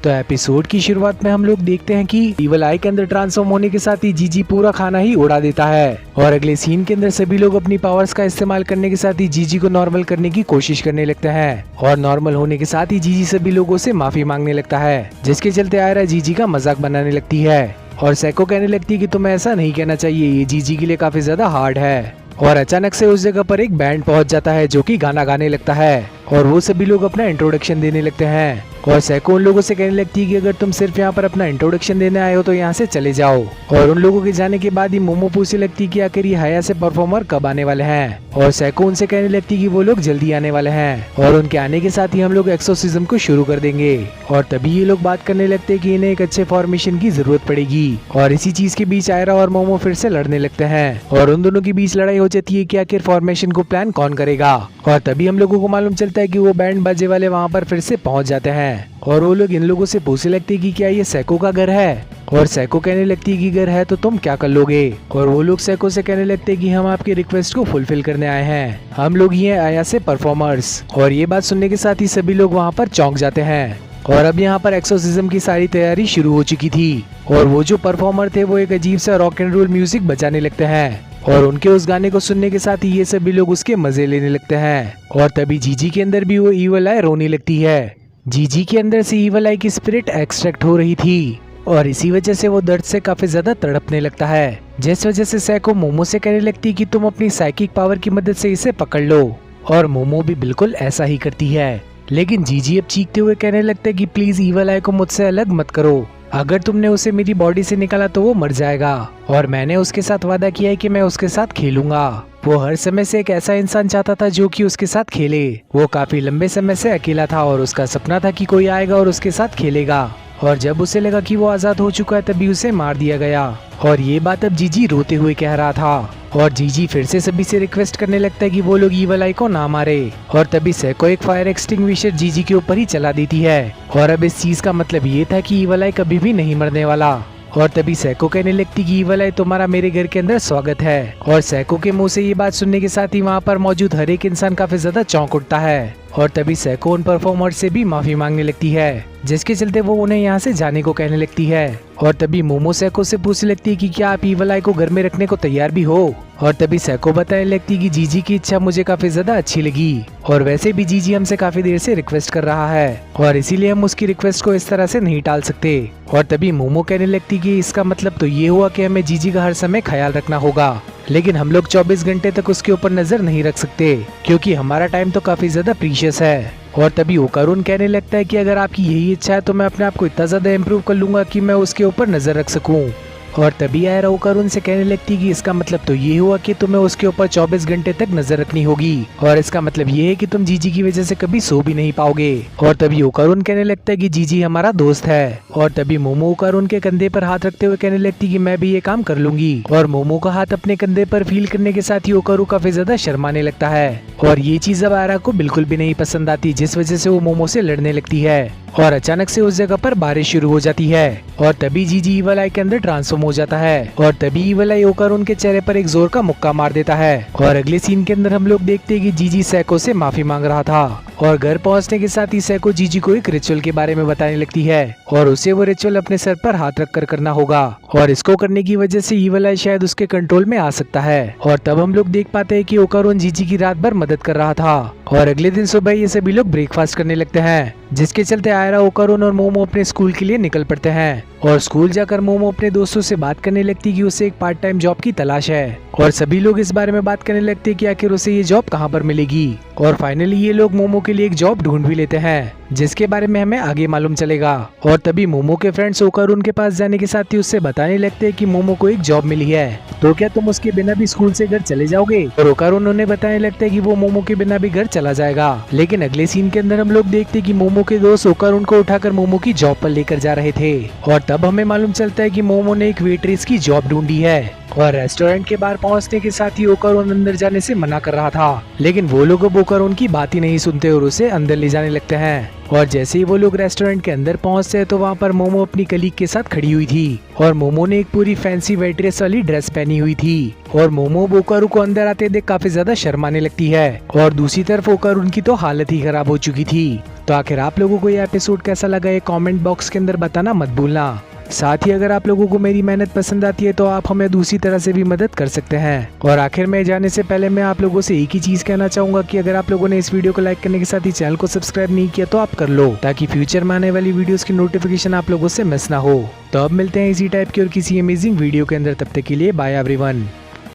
तो एपिसोड की शुरुआत में हम लोग देखते हैं कि ईवल आई के अंदर ट्रांसफॉर्म होने के साथ ही जीजी पूरा खाना ही उड़ा देता है और अगले सीन के अंदर सभी लोग अपनी पावर्स का इस्तेमाल करने के साथ ही जीजी को नॉर्मल करने की कोशिश करने लगते हैं और नॉर्मल होने के साथ ही जीजी सभी लोगों से माफी मांगने लगता है, जिसके चलते आयरा जीजी का मजाक बनाने लगती है और सैको कहने लगती है कि तुम्हें ऐसा नहीं कहना चाहिए, ये जीजी के लिए काफी ज्यादा हार्ड है। और अचानक से उस जगह पर एक बैंड पहुंच जाता है जो कि गाना गाने लगता है और वो सभी लोग अपना इंट्रोडक्शन देने लगते हैं और सैको उन लोगों से कहने लगती है कि अगर तुम सिर्फ यहाँ पर अपना इंट्रोडक्शन देने आए हो तो यहाँ से चले जाओ। और उन लोगों के जाने के बाद ही मोमो पूछने लगती है कि आखिर ये हया से परफॉर्मर कब आने वाले हैं और सैको उनसे कहने लगती है कि वो लोग जल्दी आने वाले हैं और उनके आने के साथ ही हम लोग एक्सोर्सिज्म को शुरू कर देंगे। और तभी ये लोग बात करने लगते हैं कि इन्हें एक अच्छे फॉर्मेशन की जरूरत पड़ेगी और इसी चीज के बीच आयरा और मोमो फिर से लड़ने लगते हैं और उन दोनों के बीच लड़ाई हो जाती है कि आखिर फॉर्मेशन को प्लान कौन करेगा। और तभी हम लोगों को मालूम चलता है कि वो बैंड बाजे वाले वहाँ पर फिर से पहुँच जाते हैं और वो लोग इन लोगों से पूछने लगते हैं कि क्या ये सैको का घर है और सैको कहने लगती है कि घर है तो तुम क्या कर लोगे। और वो लोग सैको से कहने लगते हैं कि हम आपकी रिक्वेस्ट को फुलफिल करने आए हैं, हम लोग ही हैं आया से परफॉर्मर्स। और ये बात सुनने के साथ ही सभी लोग वहाँ पर चौंक जाते हैं और अब यहाँ पर एक्सोर्सिज्म की सारी तैयारी शुरू हो चुकी थी और वो जो परफॉर्मर थे वो एक अजीब सा रॉक एंड रोल म्यूजिक बजाने लगते हैं और उनके उस गाने को सुनने के साथ ही ये सभी लोग उसके मजे लेने लगते हैं। और तभी जीजी के अंदर भी वो ईवल आई रोने लगती है। जीजी के अंदर से ईवल आई की स्पिरिट एक्सट्रैक्ट हो रही थी और इसी वजह से वो दर्द से काफी ज्यादा तड़पने लगता है, जिस वजह से सैको मोमो से कहने लगती है कि तुम अपनी साइकिक पावर की मदद से इसे पकड़ लो और मोमो भी बिल्कुल ऐसा ही करती है। लेकिन जीजी अब चीखते हुए कहने लगता है कि प्लीज ईवल आई को मुझसे अलग मत करो, अगर तुमने उसे मेरी बॉडी से निकाला तो वो मर जाएगा और मैंने उसके साथ वादा किया है कि मैं उसके साथ खेलूंगा। वो हर समय से एक ऐसा इंसान चाहता था जो कि उसके साथ खेले। वो काफी लंबे समय से अकेला था और उसका सपना था कि कोई आएगा और उसके साथ खेलेगा और जब उसे लगा कि वो आजाद हो चुका है तभी उसे मार दिया गया। और ये बात अब जीजी रोते हुए कह रहा था और जीजी फिर से सभी से रिक्वेस्ट करने लगता है कि वो लोग ईवल आई को ना मारे और तभी सैको एक फायर एक्सटिंग्विशर जीजी के ऊपर ही चला देती है और अब इस चीज का मतलब ये था कि ईवल आई कभी भी नहीं मरने वाला। और तभी सैको कहने लगती कि ईवल आई तुम्हारा मेरे घर के अंदर स्वागत है और सैको के मुंह से ये बात सुनने के साथ ही वहाँ पर मौजूद हर एक इंसान काफी ज्यादा चौंक उठता है और तभी सैको उन परफॉर्मर से भी माफी मांगने लगती है, जिसके चलते वो उन्हें यहाँ से जाने को कहने लगती है। और तभी मोमो सैको से पूछने लगती है कि क्या आप ईवल आई को घर में रखने को तैयार भी हो। और तभी सैको बताने लगती है कि जीजी की इच्छा मुझे काफी ज्यादा अच्छी लगी और वैसे भी जीजी हमसे काफी देर से रिक्वेस्ट कर रहा है और इसीलिए हम उसकी रिक्वेस्ट को इस तरह से नहीं टाल सकते। और तभी मोमो कहने लगती कि इसका मतलब तो ये हुआ कि हमें जीजी का हर समय ख्याल रखना होगा, लेकिन हम लोग 24 घंटे तक उसके ऊपर नजर नहीं रख सकते क्योंकि हमारा टाइम तो काफी ज्यादा प्रीशियस है। और तभी ओकारुन कहने लगता है कि अगर आपकी यही इच्छा है तो मैं अपने आप को इतना ज्यादा इम्प्रूव कर लूंगा कि मैं उसके ऊपर नजर रख सकूं। और तभी आयरा ओकारुन से कहने लगती कि इसका मतलब तो ये हुआ कि तुम्हें उसके ऊपर 24 घंटे तक नजर रखनी होगी और इसका मतलब ये है कि तुम जीजी की वजह से कभी सो भी नहीं पाओगे। और तभी ओकारुन कहने लगता है कि जीजी हमारा दोस्त है। और तभी मोमो ओकारुन के कंधे पर हाथ रखते हुए कहने लगती कि मैं भी ये काम कर लूंगी और मोमो का हाथ अपने कंधे पर फील करने के साथ ही ओकारू काफी ज्यादा शर्माने लगता है और ये चीज अब आयरा को बिल्कुल भी नहीं पसंद आती, जिस वजह से वो मोमो से लड़ने लगती है। और अचानक से उस जगह पर बारिश शुरू हो जाती है और तभी जीजी ईवल आई के अंदर ट्रांसफॉर्म हो जाता है और तभी ईवल आई ओकारुन के चेहरे पर एक जोर का मुक्का मार देता है। और अगले सीन के अंदर हम लोग देखते हैं कि जीजी सैको से माफी मांग रहा था और घर पहुंचने के साथ ही सैको जीजी को एक रिचुअल के बारे में बताने लगती है और उसे वो रिचुअल अपने सर पर हाथ रख कर करना होगा और इसको करने की वजह से ईवल आई शायद उसके कंट्रोल में आ सकता है। और तब हम लोग देख पाते हैं कि ओकारुन जीजी की रात भर मदद कर रहा था और अगले दिन सुबह ये सभी लोग ब्रेकफास्ट करने लगते हैं, जिसके चलते आयरा ओकारुन और मोमो अपने स्कूल के लिए निकल पड़ते हैं। और स्कूल जाकर मोमो अपने दोस्तों से बात करने लगती कि उसे एक पार्ट टाइम जॉब की तलाश है और सभी लोग इस बारे में बात करने लगते कि आखिर उसे ये जॉब कहाँ पर मिलेगी। और फाइनली ये लोग मोमो के लिए एक जॉब ढूंढ भी लेते हैं, जिसके बारे में हमें आगे मालूम चलेगा। और तभी मोमो के फ्रेंड्स ओकारुन के पास जाने के साथ ही उससे बताने लगते हैं कि मोमो को एक जॉब मिली है, तो क्या तुम उसके बिना भी स्कूल से घर चले जाओगे। और ओकारुन उन्हें बताने लगते हैं कि वो मोमो के बिना भी घर चला जाएगा। लेकिन अगले सीन के अंदर हम लोग देखते हैं कि मोमो के दोस्त ओकारुन को उठाकर मोमो की जॉब पर लेकर जा रहे थे और तब हमें मालूम चलता है कि मोमो ने एक वेट्रेस की जॉब ढूंढी है और रेस्टोरेंट के बाहर पहुंचने के साथ ही ओकारोन अंदर जाने से मना कर रहा था, लेकिन वो लोग अब ओकारोन की बात ही नहीं सुनते और उसे अंदर ले जाने लगते हैं। और जैसे ही वो लोग रेस्टोरेंट के अंदर पहुंचते हैं तो वहाँ पर मोमो अपनी कलीग के साथ खड़ी हुई थी और मोमो ने एक पूरी फैंसी वेट्रेस वाली ड्रेस पहनी हुई थी और मोमो ओकारू को अंदर आते देख काफी ज्यादा शर्माने लगती है और दूसरी तरफ ओकारू की तो हालत ही खराब हो चुकी थी। तो आखिर आप लोगों को ये एपिसोड कैसा लगा ये कमेंट बॉक्स के अंदर बताना मत भूलना। साथ ही अगर आप लोगों को मेरी मेहनत पसंद आती है तो आप हमें दूसरी तरह से भी मदद कर सकते हैं। और आखिर में जाने से पहले मैं आप लोगों से एक ही चीज कहना चाहूंगा कि अगर आप लोगों ने इस वीडियो को लाइक करने के साथ ही चैनल को सब्सक्राइब नहीं किया तो आप कर लो, ताकि फ्यूचर में आने वाली वीडियोस की नोटिफिकेशन आप लोगों से मिस ना हो। तो अब मिलते हैं इसी टाइप की और किसी अमेजिंग वीडियो के अंदर, तब तक के लिए बाय एवरीवन।